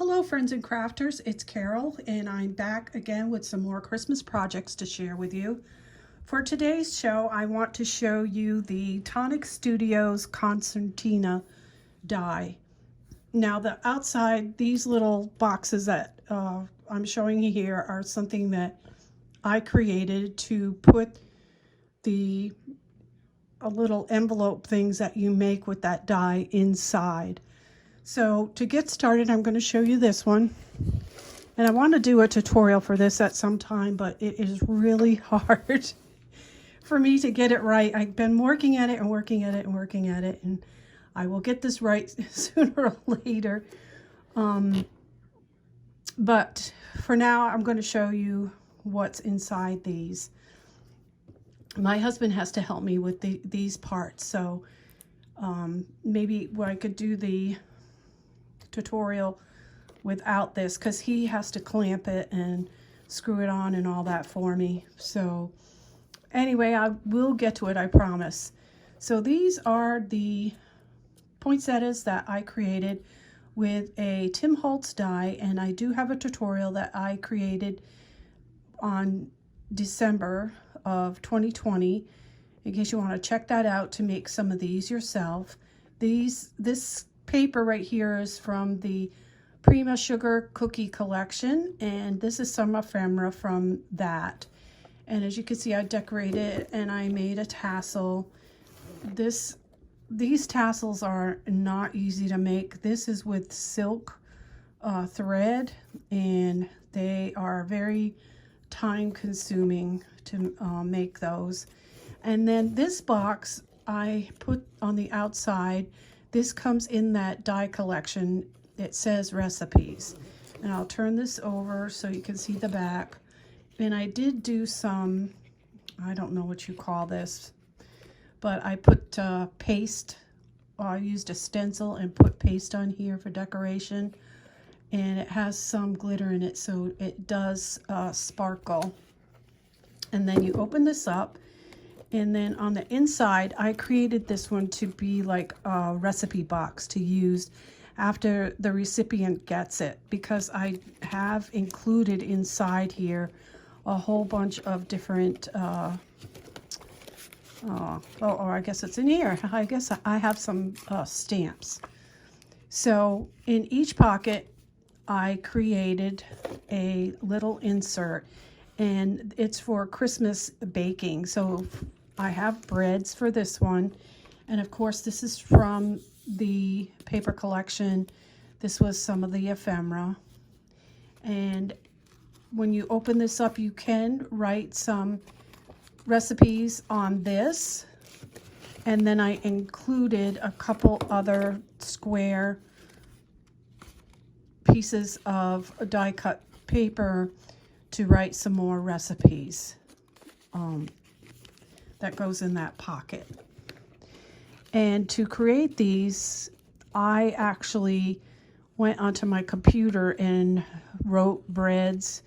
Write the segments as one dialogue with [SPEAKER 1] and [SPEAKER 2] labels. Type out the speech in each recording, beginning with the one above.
[SPEAKER 1] Hello friends and crafters, it's Carol and I'm back again with some more Christmas projects to share with you. For today's show, I want to show you the Tonic Studios Concertina die. Now the outside, these little boxes that I'm showing you here are something that I created to put the little envelope things that you make with that die inside. So to get started, I'm going to show you this one. And I want to do a tutorial for this at some time, but it is really hard for me to get it right. I've been working at it and working at it and working at it, and I will get this right sooner or later. But for now, I'm going to show you what's inside these. My husband has to help me with these parts, so maybe I could do the tutorial without this because he has to clamp it and screw it on and all that for me. So anyway, I will get to it, I promise. So these are the poinsettias that I created with a Tim Holtz die, and I do have a tutorial that I created on December of 2020 in case you want to check that out to make some of these yourself. This paper right here is from the Prima sugar cookie collection, and this is some ephemera from that. And as you can see, I decorated it and I made a tassel. These tassels are not easy to make. This is with silk thread, and they are very time consuming to make those. And then this box I put on the outside. This comes in that die collection. It says recipes. And I'll turn this over so you can see the back. And I did do some, I don't know what you call this, but I put paste. I used a stencil and put paste on here for decoration. And it has some glitter in it, so it does sparkle. And then you open this up. And then on the inside, I created this one to be like a recipe box to use after the recipient gets it, because I have included inside here a whole bunch of different, I guess it's in here. I guess I have some stamps. So in each pocket, I created a little insert, and it's for Christmas baking. So I have breads for this one, and of course this is from the paper collection. This was some of the ephemera, and when you open this up, you can write some recipes on this, and then I included a couple other square pieces of die cut paper to write some more recipes. That goes in that pocket. And to create these, I actually went onto my computer and wrote breads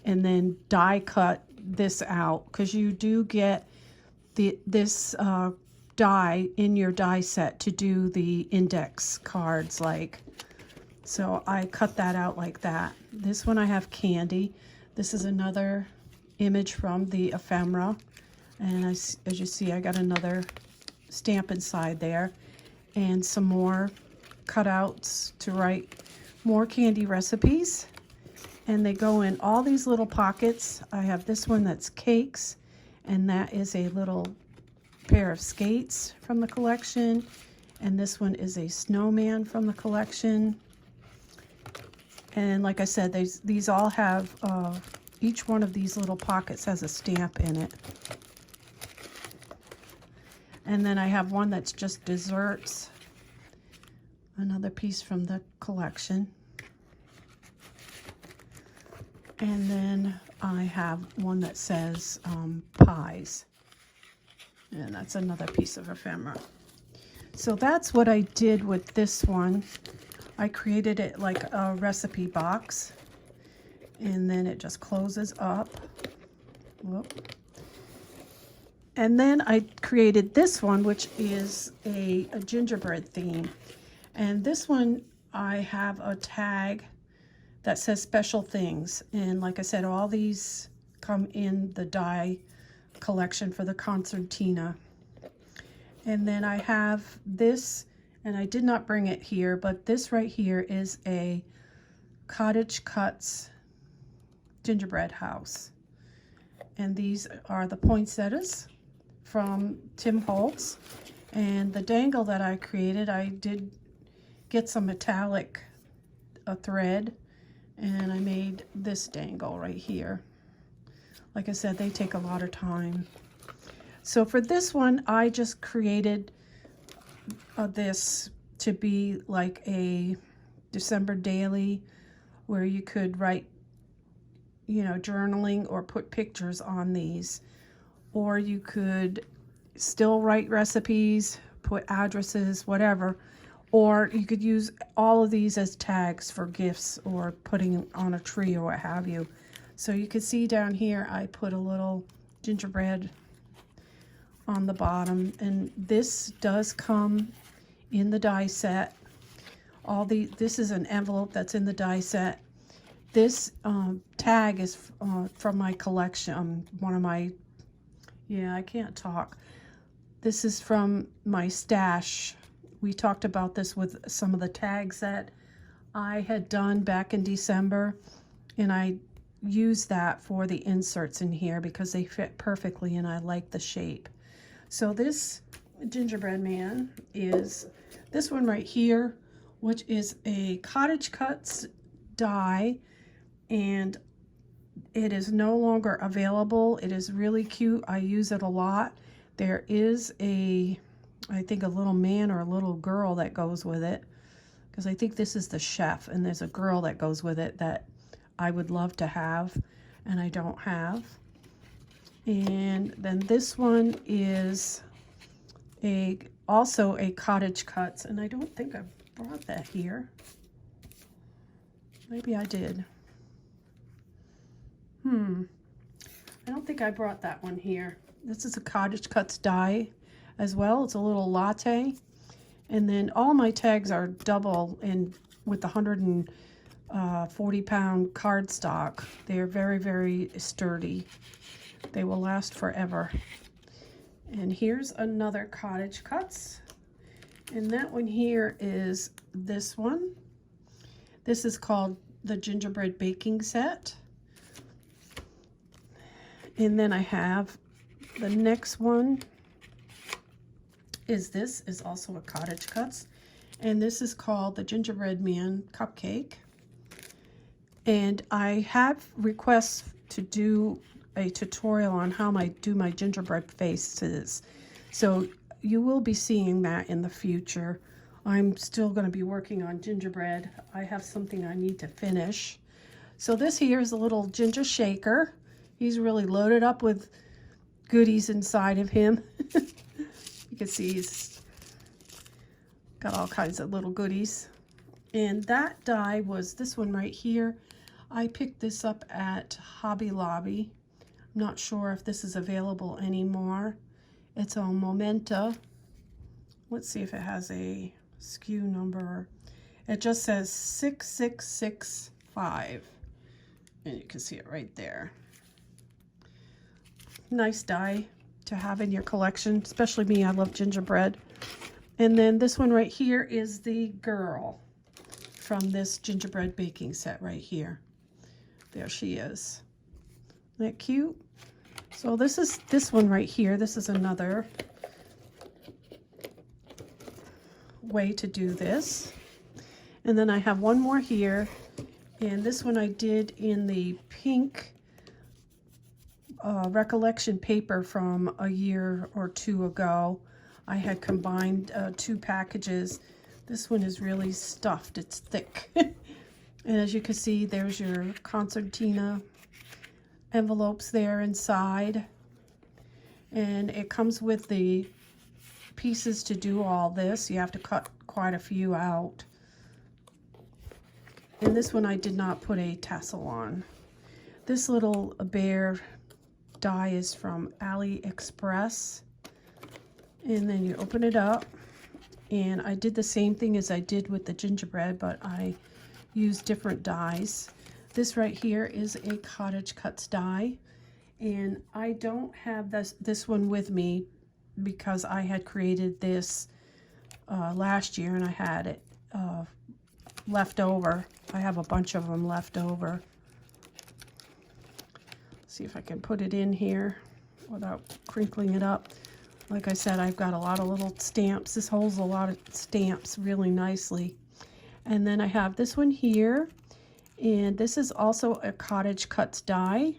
[SPEAKER 1] and then die cut this out, because you do get this die in your die set to do the index cards like. So I cut that out like that. This one I have candy. This is another image from the ephemera. And as you see, I got another stamp inside there and some more cutouts to write more candy recipes. And they go in all these little pockets. I have this one that's cakes, and that is a little pair of skates from the collection. And this one is a snowman from the collection. And like I said, these all have, each one of these little pockets has a stamp in it. And then I have one that's just desserts. Another piece from the collection. And then I have one that says pies. And that's another piece of ephemera. So that's what I did with this one. I created it like a recipe box. And then it just closes up. Whoop. And then I created this one, which is a gingerbread theme. And this one, I have a tag that says special things. And like I said, all these come in the die collection for the Concertina. And then I have this, and I did not bring it here, but this right here is a Cottagecutz gingerbread house. And these are the poinsettias from Tim Holtz. And the dangle that I created, I did get some metallic thread, and I made this dangle right here. Like I said, they take a lot of time. So for this one, I just created this to be like a December daily where you could write, you know, journaling or put pictures on these. Or you could still write recipes, put addresses, whatever. Or you could use all of these as tags for gifts or putting on a tree or what have you. So you can see down here, I put a little gingerbread on the bottom, and this does come in the die set. This is an envelope that's in the die set. This tag is from my collection, one of my, I can't talk. This is from my stash. We talked about this with some of the tags that I had done back in December, and I used that for the inserts in here because they fit perfectly and I like the shape. So this gingerbread man is this one right here, which is a Cottagecutz die, and it is no longer available. It is really cute. I use it a lot. There is I think a little man or a little girl that goes with it, because I think this is the chef, and there's a girl that goes with it that I would love to have and I don't have. And then this one is also a Cottagecutz, and I don't think I brought that here. Maybe I did. I don't think I brought that one here. This is a Cottagecutz die as well. It's a little latte. And then all my tags are double and with the 140-pound cardstock. They're very, very sturdy. They will last forever. And here's another Cottagecutz. And that one here is this one. This is called the Gingerbread Baking Set. And then I have the next one is also a Cottagecutz. And this is called the Gingerbread Man Cupcake. And I have requests to do a tutorial on how I do my gingerbread faces. So you will be seeing that in the future. I'm still going to be working on gingerbread. I have something I need to finish. So this here is a little ginger shaker. He's really loaded up with goodies inside of him. You can see he's got all kinds of little goodies. And that die was this one right here. I picked this up at Hobby Lobby. I'm not sure if this is available anymore. It's on Monenta. Let's see if it has a SKU number. It just says 6665. And you can see it right there. Nice die to have in your collection, especially me. I love gingerbread. And then this one right here is the girl from this gingerbread baking set right here. There she is. Isn't that cute? So this one right here. This is another way to do this. And then I have one more here. And this one I did in the pink Recollection paper from a year or two ago. I had combined two packages. This one is really stuffed. It's thick. And as you can see, there's your Concertina envelopes there inside. And it comes with the pieces to do all this. You have to cut quite a few out. And this one I did not put a tassel on. This little bear die is from Aliexpress. And then you open it up. And I did the same thing as I did with the gingerbread, but I use different dies. This right here is a Cottagecutz die, and I don't have this one with me because I had created this last year and I had it left over. I have a bunch of them left over. See if I can put it in here without crinkling it up. Like I said, I've got a lot of little stamps. This holds a lot of stamps really nicely. And then I have this one here, and this is also a Cottagecutz die.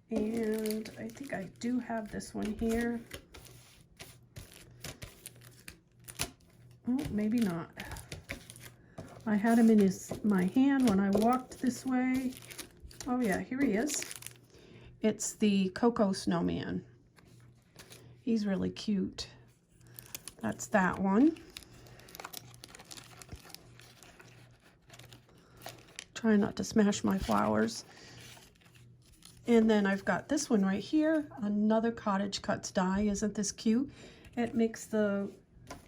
[SPEAKER 1] And I think I do have this one here. Oh, maybe not. I had him in my hand when I walked this way. Oh yeah, here he is. It's the Cocoa Snowman. He's really cute. That's that one. Try not to smash my flowers. And then I've got this one right here, another Cottagecutz die. Isn't this cute? It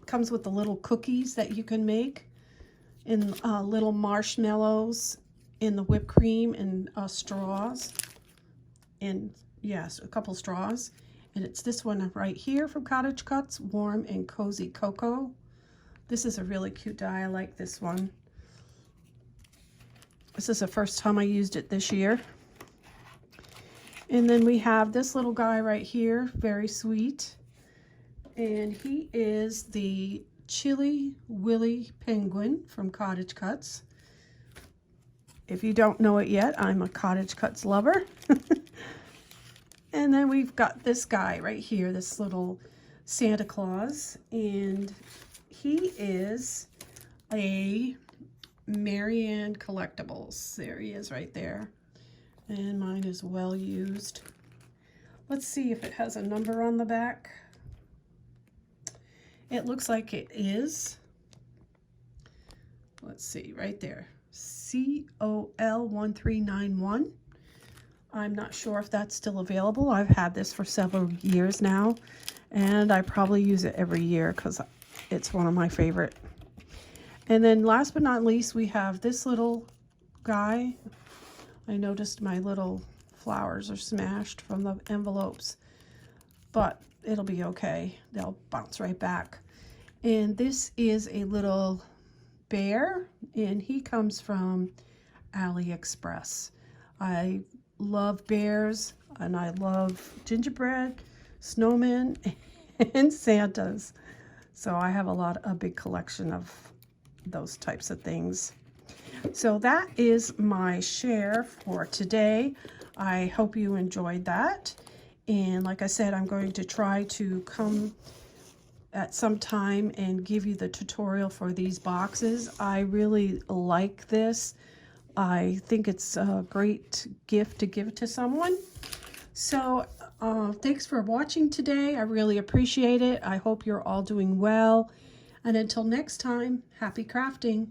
[SPEAKER 1] comes with the little cookies that you can make in little marshmallows in the whipped cream and straws. And yes, a couple straws. And it's this one right here from Cottagecutz, Warm and Cozy Cocoa. This is a really cute die. I like this one. This is the first time I used it this year. And then we have this little guy right here, very sweet. And he is the Chilly Willy Penguin from Cottagecutz. If you don't know it yet, I'm a Cottagecutz lover. And then we've got this guy right here, this little Santa Claus. And he is a Marianne Collectibles. There he is right there. And mine is well used. Let's see if it has a number on the back. It looks like it is. Let's see, right there. COL1391. I'm not sure if that's still available. I've had this for several years now, and I probably use it every year because it's one of my favorite. And then last but not least, we have this little guy. I noticed my little flowers are smashed from the envelopes, but it'll be okay. They'll bounce right back. And this is a little bear, and he comes from AliExpress. I love bears, and I love gingerbread, snowmen, and Santas. So I have a big collection of those types of things. So that is my share for today. I hope you enjoyed that. And like I said, I'm going to try to come at some time and give you the tutorial for these boxes. I really like this. I think it's a great gift to give to someone. So thanks for watching today. I really appreciate it. I hope you're all doing well. And until next time, happy crafting.